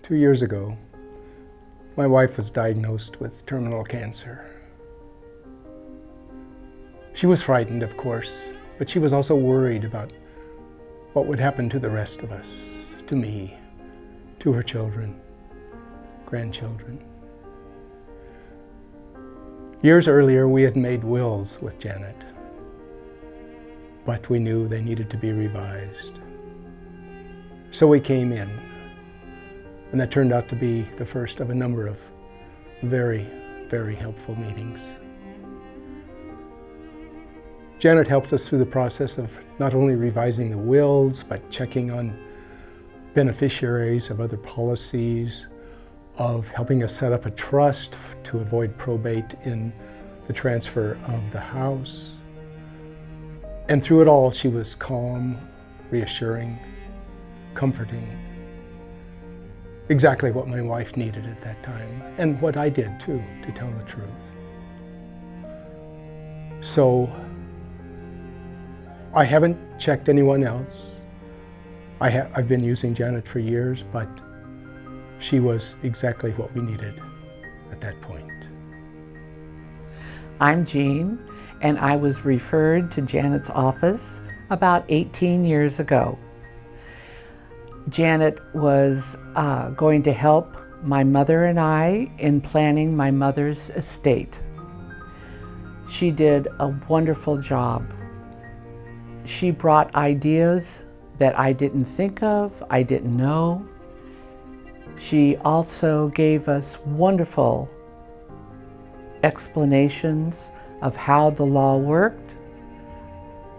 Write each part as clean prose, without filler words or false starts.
2 years ago, my wife was diagnosed with terminal cancer. She was frightened, of course, but she was also worried about what would happen to the rest of us, to me, to her children, grandchildren. Years earlier, we had made wills with Janet, but we knew they needed to be revised. So we came in, and that turned out to be the first of a number of very, very helpful meetings. Janet helped us through the process of not only revising the wills, but checking on beneficiaries of other policies, of helping us set up a trust to avoid probate in the transfer of the house. And through it all, she was calm, reassuring, comforting. Exactly what my wife needed at that time, and what I did too, to tell the truth. So, I haven't checked anyone else. I've been using Janet for years, but she was exactly what we needed at that point. I'm Jean, and I was referred to Janet's office about 18 years ago. Janet was going to help my mother and I in planning my mother's estate. She did a wonderful job. She brought ideas that I didn't think of, I didn't know. She also gave us wonderful explanations of how the law worked.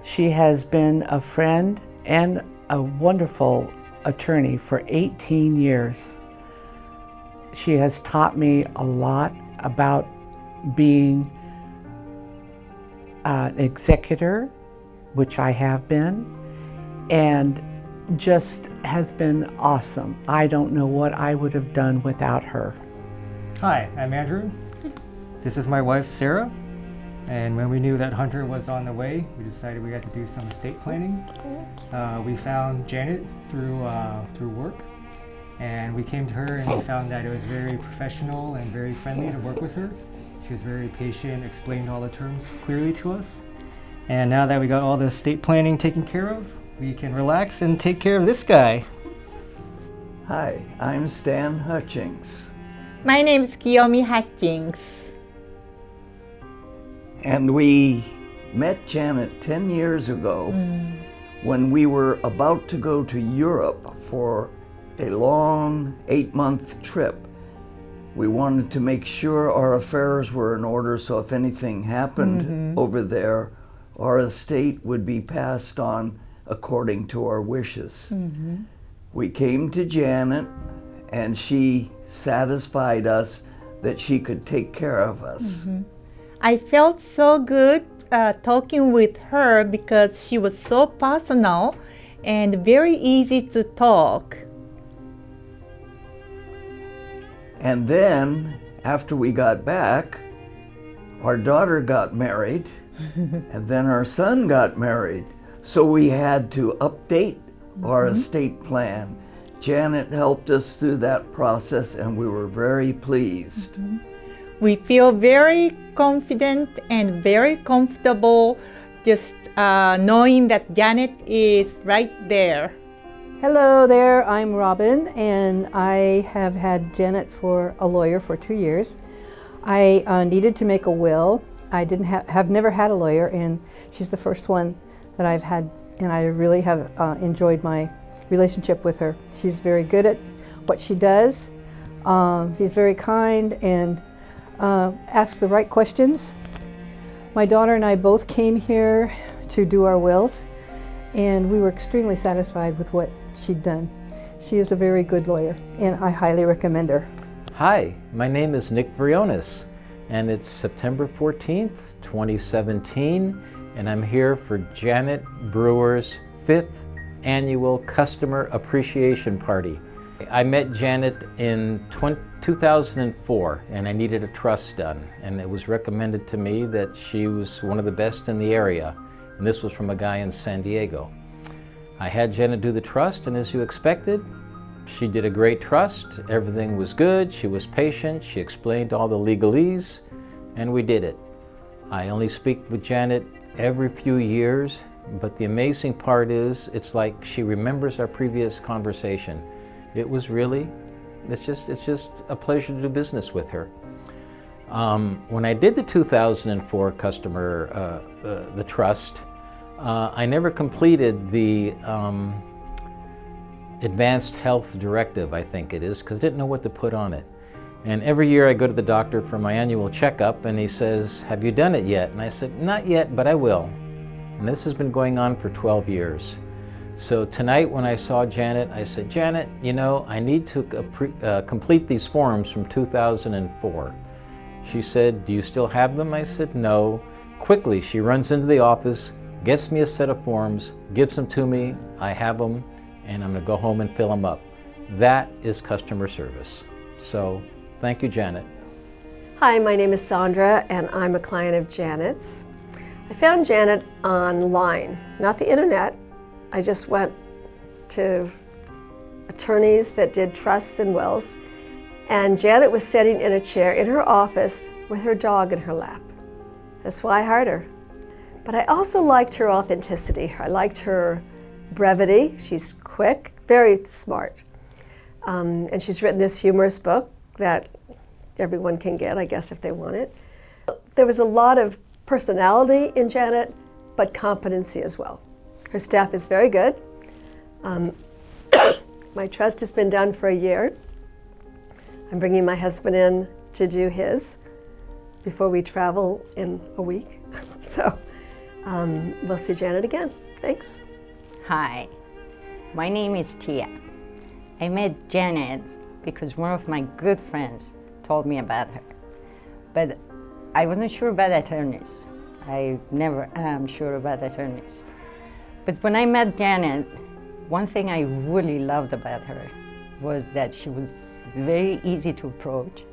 She has been a friend and a wonderful attorney for 18 years. She has taught me a lot about being an executor, which I have been, and just has been awesome. I don't know what I would have done without her. Hi, I'm Andrew. This is my wife, Sarah. And when we knew that Hunter was on the way, we decided we had to do some estate planning. We found Janet through work, and we came to her and we found that it was very professional and very friendly to work with her. She was very patient, explained all the terms clearly to us. And now that we got all the estate planning taken care of, we can relax and take care of this guy. Hi, I'm Stan Hutchings. My name is Kiyomi Hutchings. And we met Janet 10 years ago when we were about to go to Europe for a long 8-month trip. We wanted to make sure our affairs were in order, so if anything happened over there, our estate would be passed on according to our wishes. We came to Janet, and she satisfied us that she could take care of us. I felt so good talking with her because she was so personal and very easy to talk. And then, after we got back, our daughter got married, and then our son got married. So we had to update our estate plan. Janet helped us through that process, and we were very pleased. We feel very confident and very comfortable just knowing that Janet is right there. Hello there, I'm Robin, and I have had Janet for a lawyer for 2 years. I needed to make a will. I have never had a lawyer, and she's the first one that I've had, and I really have enjoyed my relationship with her. She's very good at what she does. She's very kind and asks the right questions. My daughter and I both came here to do our wills, and we were extremely satisfied with what she'd done. She is a very good lawyer, and I highly recommend her. Hi, my name is Nick Vrionis, and it's September 14th, 2017, and I'm here for Janet Brewer's 5th annual Customer Appreciation Party. I met Janet in 2004, and I needed a trust done, and it was recommended to me that she was one of the best in the area, and this was from a guy in San Diego. I had Janet do the trust, and as you expected, She did a great trust. Everything was good. She was patient. She explained all the legalese, and we did it. I only speak with Janet every few years, but the amazing part is it's like she remembers our previous conversation. It's just a pleasure to do business with her. When I did the 2004 customer, the trust, I never completed the Advanced Health Directive, I think it is, because I didn't know what to put on it. And every year I go to the doctor for my annual checkup, and he says, "Have you done it yet?" And I said, "Not yet, but I will." And this has been going on for 12 years. So tonight when I saw Janet, I said, "Janet, you know, I need to complete these forms from 2004. She said, "Do you still have them?" I said, "No." Quickly, she runs into the office, gets me a set of forms, gives them to me, I have them, and I'm going to go home and fill them up. That is customer service. So, thank you, Janet. Hi, my name is Sandra, and I'm a client of Janet's. I found Janet online, not the internet. I just went to attorneys that did trusts and wills, and Janet was sitting in a chair in her office with her dog in her lap. That's why I hired her. But I also liked her authenticity. I liked her brevity. She's quick, very smart. And she's written this humorous book that everyone can get, I guess, if they want it. There was a lot of personality in Janet, but competency as well. Her staff is very good. My trust has been done for a year. I'm bringing my husband in to do his before we travel in a week. So we'll see Janet again. Thanks. Hi, my name is Tia. I met Janet because one of my good friends told me about her. But I wasn't sure about attorneys. I never am sure about attorneys. But when I met Janet, one thing I really loved about her was that she was very easy to approach,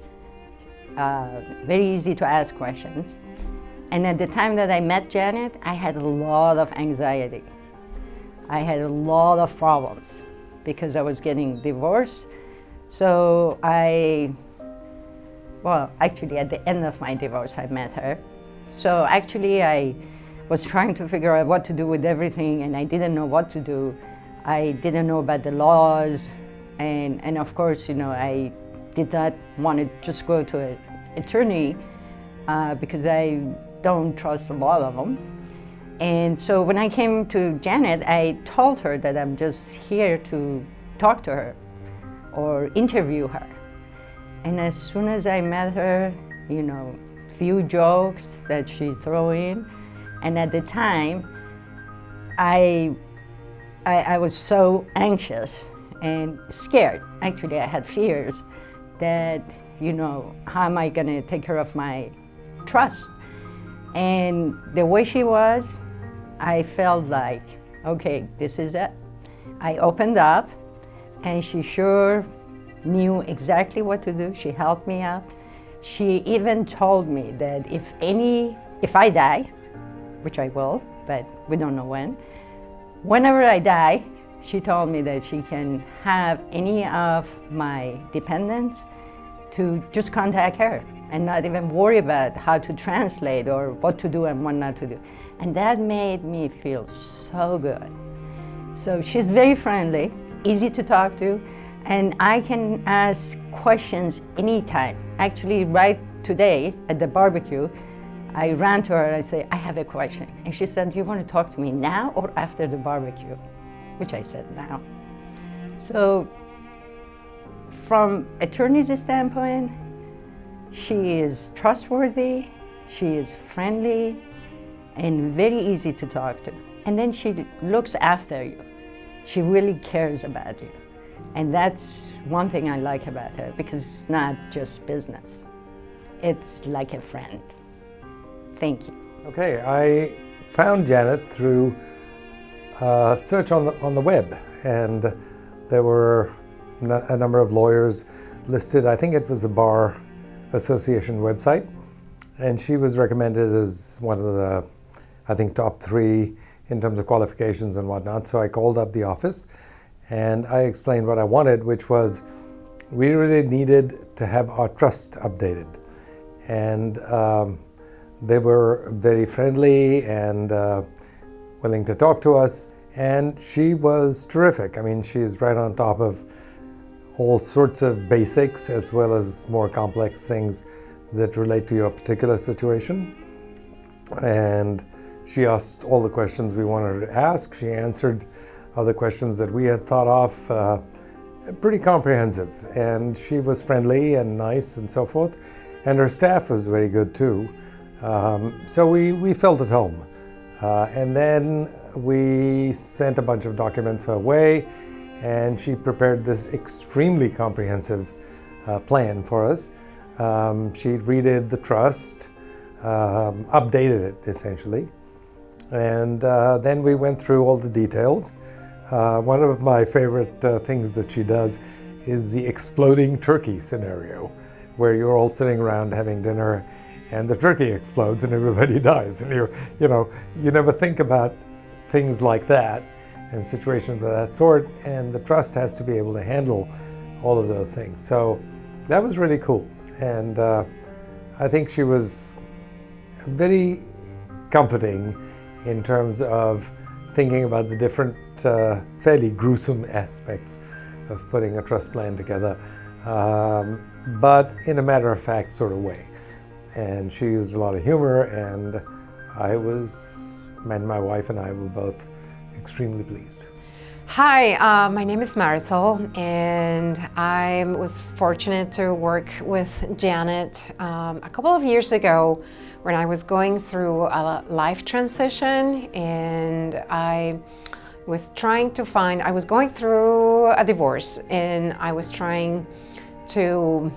very easy to ask questions. And at the time that I met Janet, I had a lot of anxiety. I had a lot of problems because I was getting divorced. So actually at the end of my divorce, I met her. So actually I was trying to figure out what to do with everything, and I didn't know what to do. I didn't know about the laws, and of course, you know, I did not want to just go to an attorney because I don't trust a lot of them. And so when I came to Janet, I told her that I'm just here to talk to her or interview her. And as soon as I met her, you know, few jokes that she throw in, and at the time, I was so anxious and scared. Actually, I had fears that, you know, how am I gonna take care of my trust? And the way she was, I felt like, okay, this is it. I opened up, and she sure knew exactly what to do. She helped me out. She even told me that if I die, which I will, but we don't know when, whenever I die, she told me that she can have any of my dependents to just contact her and not even worry about how to translate or what to do and what not to do. And that made me feel so good. So she's very friendly, easy to talk to, and I can ask questions anytime. Actually, right today at the barbecue, I ran to her and I said, I have a question. And she said, do you want to talk to me now or after the barbecue? Which I said now. So from attorney's standpoint, she is trustworthy, she is friendly, and very easy to talk to. And then she looks after you. She really cares about you. And that's one thing I like about her, because it's not just business. It's like a friend. Thank you. Okay, I found Janet through a search on the web, and there were a number of lawyers listed. I think it was a bar association website, and she was recommended as one of the, I think, top 3 in terms of qualifications and whatnot. So I called up the office, And I explained what I wanted, which was we really needed to have our trust updated. And they were very friendly and willing to talk to us. And she was terrific. I mean, she's right on top of all sorts of basics as well as more complex things that relate to your particular situation. And she asked all the questions we wanted to ask. She answered other questions that we had thought of, pretty comprehensive. And she was friendly and nice and so forth. And her staff was very good too. So we felt at home. And then we sent a bunch of documents her way, and she prepared this extremely comprehensive plan for us. She redid the trust, updated it essentially, and then we went through all the details. One of my favorite things that she does is the exploding turkey scenario, where you're all sitting around having dinner and the turkey explodes and everybody dies. And you never think about things like that and situations of that sort, and the trust has to be able to handle all of those things. So that was really cool. And I think she was very comforting in terms of thinking about the different fairly gruesome aspects of putting a trust plan together, but in a matter-of-fact sort of way. And she used a lot of humor, and my wife and I were both extremely pleased. Hi, my name is Marisol, and I was fortunate to work with Janet a couple of years ago when I was going through a life transition, and I was going through a divorce, and I was trying to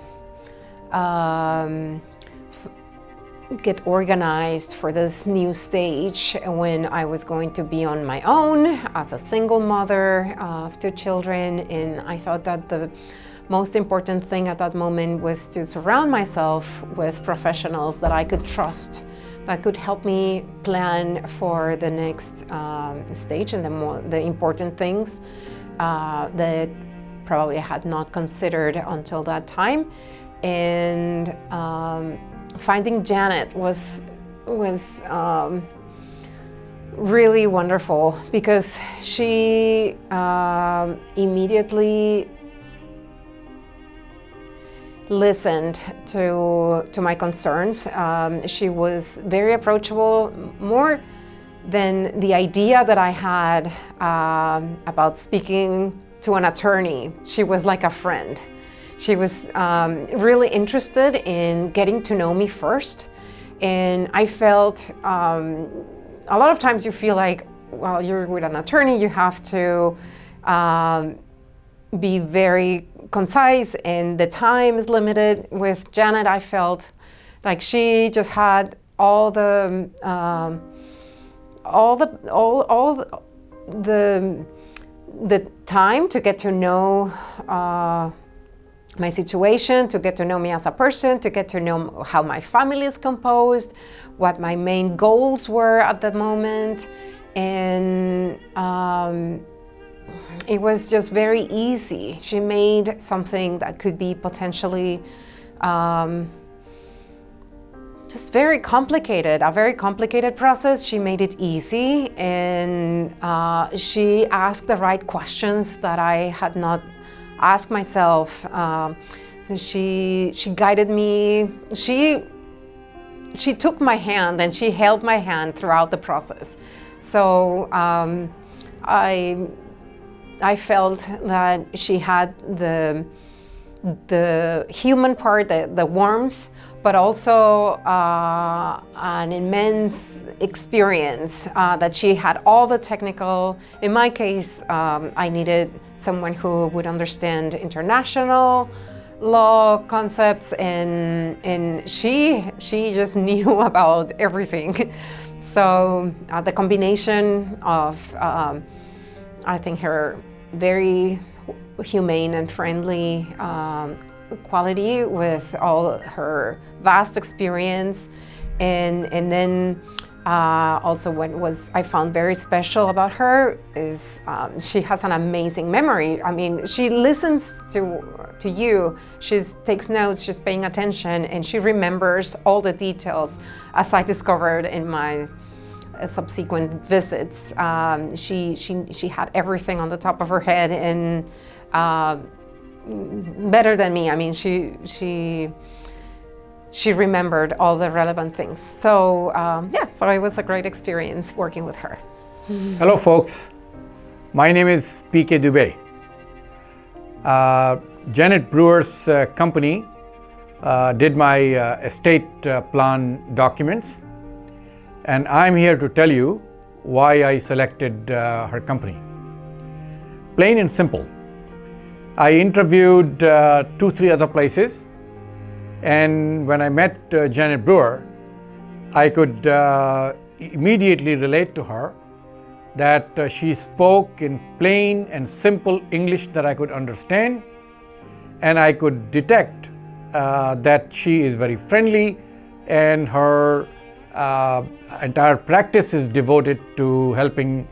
get organized for this new stage when I was going to be on my own as a single mother of 2 children. And I thought that the most important thing at that moment was to surround myself with professionals that I could trust, that could help me plan for the next stage and the important things that probably I had not considered until that time. And finding Janet was really wonderful, because she immediately listened to my concerns. She was very approachable, more than the idea that I had about speaking to an attorney. She was like a friend. She was really interested in getting to know me first. And I felt, a lot of times you feel like, well, you're with an attorney, you have to be very concise and the time is limited. With Janet, I felt like she just had all the time to get to know my situation, to get to know me as a person, to get to know how my family is composed, what my main goals were at the moment. And it was just very easy. She made something that could be potentially just very complicated, a very complicated process. She made it easy, and she asked the right questions that I had not asked myself. She guided me. She took my hand and she held my hand throughout the process. So I felt that she had the human part, the warmth, but also an immense experience, that she had all the technical. In my case, I needed someone who would understand international law concepts, and she just knew about everything. So the combination of, I think, her very humane and friendly quality with all her vast experience, and then Also, what I found very special about her is she has an amazing memory. I mean, she listens to you, she takes notes, she's paying attention, and she remembers all the details, as I discovered in my subsequent visits. She had everything on the top of her head, and better than me. I mean, she remembered all the relevant things. So so it was a great experience working with her. Hello folks, my name is P.K. Dube. Janet Brewer's company did my estate plan documents, and I'm here to tell you why I selected her company. Plain and simple. I interviewed 2-3 other places, and when I met Janet Brewer, I could immediately relate to her that she spoke in plain and simple English that I could understand, and I could detect that she is very friendly, and her entire practice is devoted to helping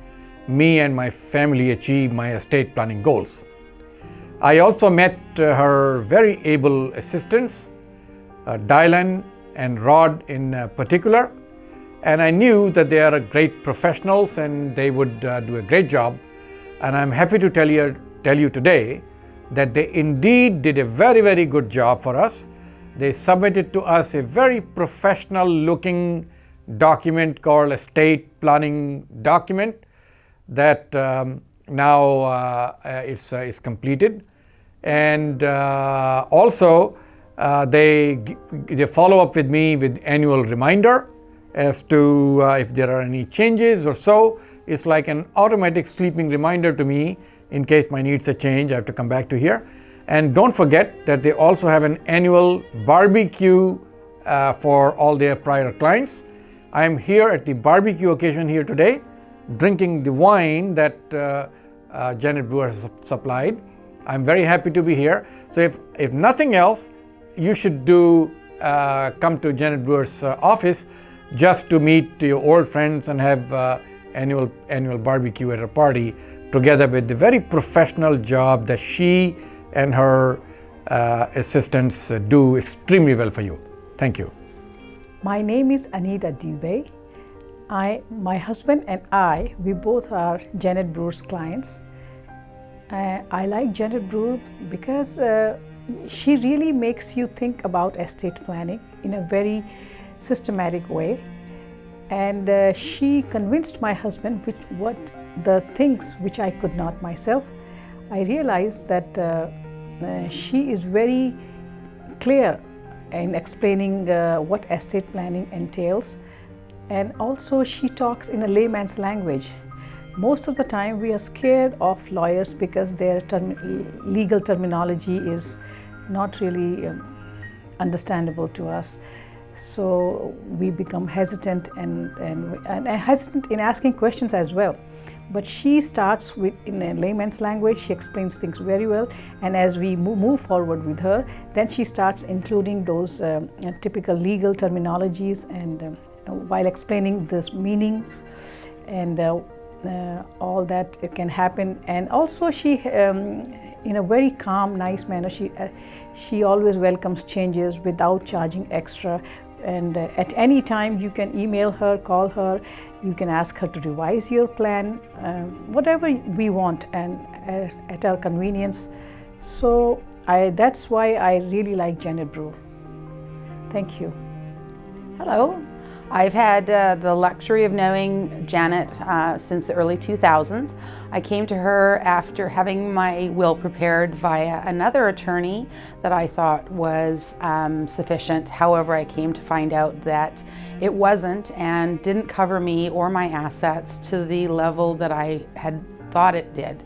me and my family achieve my estate planning goals. I also met her very able assistants, Dylan and Rod in particular, and I knew that they are great professionals and they would do a great job. And I'm happy to tell you today that they indeed did a very, very good job for us. They submitted to us a very professional looking document called estate planning document that now is completed. And also they follow up with me with annual reminder as to if there are any changes or so. It's like an automatic sleeping reminder to me in case my needs a change. I have to come back to here. And don't forget that they also have an annual barbecue for all their prior clients. I'm here at the barbecue occasion here today, drinking the wine that Janet Brewer has supplied. I'm very happy to be here. So if nothing else, you should come to Janet Brewer's office just to meet your old friends and have annual barbecue at a party together with the very professional job that she and her assistants do extremely well for you. Thank you. My name is Anita Dube. My husband and I, we both are Janet Brewer's clients. I like Janet Brewer because she really makes you think about estate planning in a very systematic way. And she convinced my husband with what the things which I could not myself. I realized that she is very clear in explaining what estate planning entails, and also she talks in a layman's language. Most of the time we are scared of lawyers because their legal terminology is not really understandable to us. So we become hesitant and hesitant in asking questions as well. But she starts with in a layman's language. She explains things very well, and as we move forward with her, then she starts including those typical legal terminologies and while explaining these meanings and all that can happen. And also she in a very calm, nice manner, she always welcomes changes without charging extra. And at any time you can email her, call her, you can ask her to revise your plan, whatever we want, and at our convenience. So that's why I really like Janet Brewer. Thank you. Hello. I've had the luxury of knowing Janet since the early 2000s. I came to her after having my will prepared via another attorney that I thought was sufficient. However, I came to find out that it wasn't and didn't cover me or my assets to the level that I had thought it did.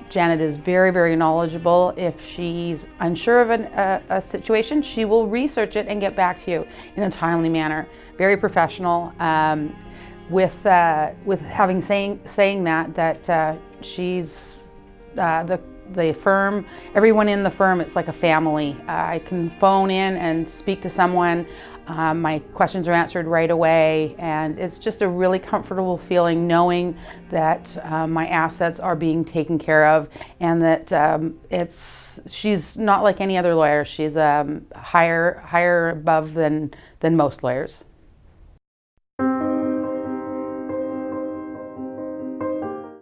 Janet is very, very knowledgeable. If she's unsure of a situation, she will research it and get back to you in a timely manner. Very professional. With having saying that she's the firm, everyone in the firm, it's like a family. I can phone in and speak to someone My questions are answered right away, and it's just a really comfortable feeling knowing that my assets are being taken care of, and that she's not like any other lawyer. She's higher above than most lawyers.